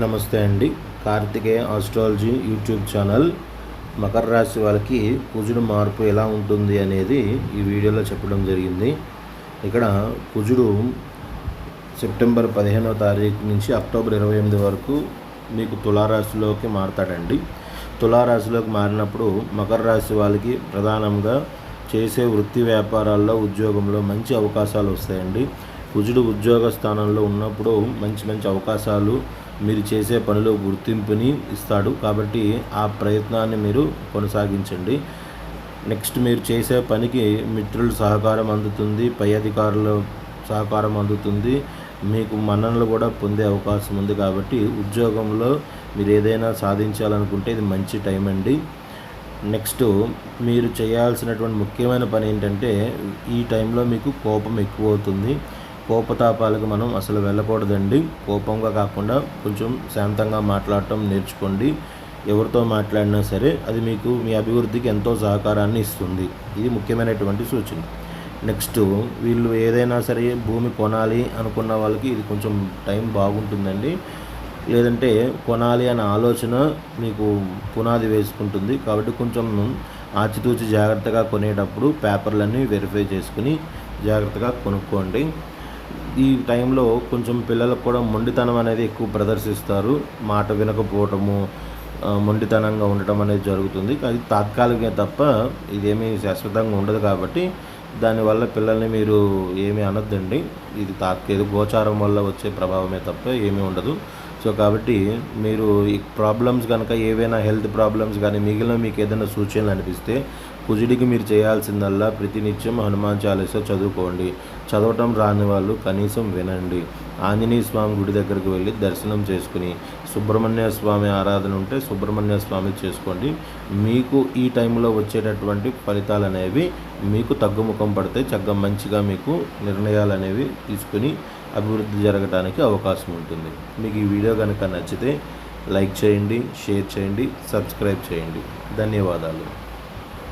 నమస్తే అండి. Karthikeya astrology YouTube channel. మకర రాశి వాళ్ళకి కుజుడు మార్పు ఎలా ఉంటుంది అనేది ఈ వీడియోలో చెప్పడం జరిగింది. ఇక్కడ కుజుడు సెప్టెంబర్ 15వ తారీఖు నుంచి అక్టోబర్ 28 వరకు మీకు తులారాశిలోకి మారతాడండి. తులారాశిలోకి మారినప్పుడు మకర రాశి వాళ్ళకి ప్రధానంగా చేసే వృత్తి వ్యాపారాల్లో ఉద్యోగంలో మంచి అవకాశాలు వస్తాయండి. కుజుడు ఉద్యోగ స్థానంలో ఉన్నప్పుడు మంచి అవకాశాలు, మీరు చేసే పనిలో గుర్తింపుని ఇస్తాడు. కాబట్టి ఆ ప్రయత్నాన్ని మీరు కొనసాగించండి. నెక్స్ట్ మీరు చేసే పనికి మిత్రుల సహకారం అందుతుంది, పై అధికారుల సహకారం అందుతుంది, మీకు మన్ననలు కూడా పొందే అవకాశం ఉంది. కాబట్టి ఉద్యోగంలో మీరు ఏదైనా సాధించాలనుకుంటే ఇది మంచి టైం అండి. నెక్స్ట్ మీరు చేయాల్సినటువంటి ముఖ్యమైన పని ఏంటంటే, ఈ టైంలో మీకు కోపం ఎక్కువ అవుతుంది. కోపతాపాలకు మనం అసలు వెళ్ళకూడదండి. కోపంగా కాకుండా కొంచెం శాంతంగా మాట్లాడటం నేర్చుకోండి. ఎవరితో మాట్లాడినా సరే అది మీకు మీ అభివృద్ధికి ఎంతో సహకారాన్ని ఇస్తుంది. ఇది ముఖ్యమైనటువంటి సూచన. నెక్స్ట్ వీళ్ళు ఏదైనా సరే భూమి కొనాలి అనుకున్న వాళ్ళకి ఇది కొంచెం టైం బాగుంటుందండి. లేదంటే కొనాలి అనే ఆలోచన మీకు పునాది వేసుకుంటుంది. కాబట్టి కొంచెం ఆచితూచి జాగ్రత్తగా కొనేటప్పుడు పేపర్లన్నీ వెరిఫై చేసుకుని జాగ్రత్తగా కొనుక్కోండి. ఈ టైంలో కొంచెం పిల్లలకు కూడా మొండితనం అనేది ఎక్కువ ప్రదర్శిస్తారు. మాట వినకపోవటము, మొండితనంగా ఉండటం అనేది జరుగుతుంది. అది తాత్కాలికమే తప్ప ఇదేమీ శాశ్వతంగా ఉండదు. కాబట్టి దానివల్ల పిల్లల్ని మీరు ఏమీ అనొద్దండి. ఇది గోచారం వల్ల వచ్చే ప్రభావమే తప్ప ఏమీ ఉండదు. సో కాబట్టి మీరు ఈ ప్రాబ్లమ్స్ కనుక ఏవైనా హెల్త్ ప్రాబ్లమ్స్ కానీ మిగిలిన మీకు ఏదైనా సూచనలు అనిపిస్తే, కుజుడికి మీరు చేయాల్సిందల్లా ప్రతినిత్యం హనుమాన్ చాలీసా చదువుకోండి. చదవటం రాని వాళ్ళు కనీసం వినండి. ఆంజనేయ స్వామి గుడి దగ్గరికి వెళ్ళి దర్శనం చేసుకుని, సుబ్రహ్మణ్య స్వామి ఆరాధన ఉంటే సుబ్రహ్మణ్య స్వామి చేసుకోండి. మీకు ఈ టైంలో వచ్చేటటువంటి ఫలితాలు అనేవి మీకు తగ్గుముఖం పడితే చక్కగా మంచిగా మీకు నిర్ణయాలు అనేవి తీసుకుని అభివృద్ధి జరగడానికి అవకాశం ఉంటుంది. మీకు ఈ వీడియో కనుక నచ్చితే లైక్ చేయండి, షేర్ చేయండి, సబ్స్క్రైబ్ చేయండి. ధన్యవాదాలు.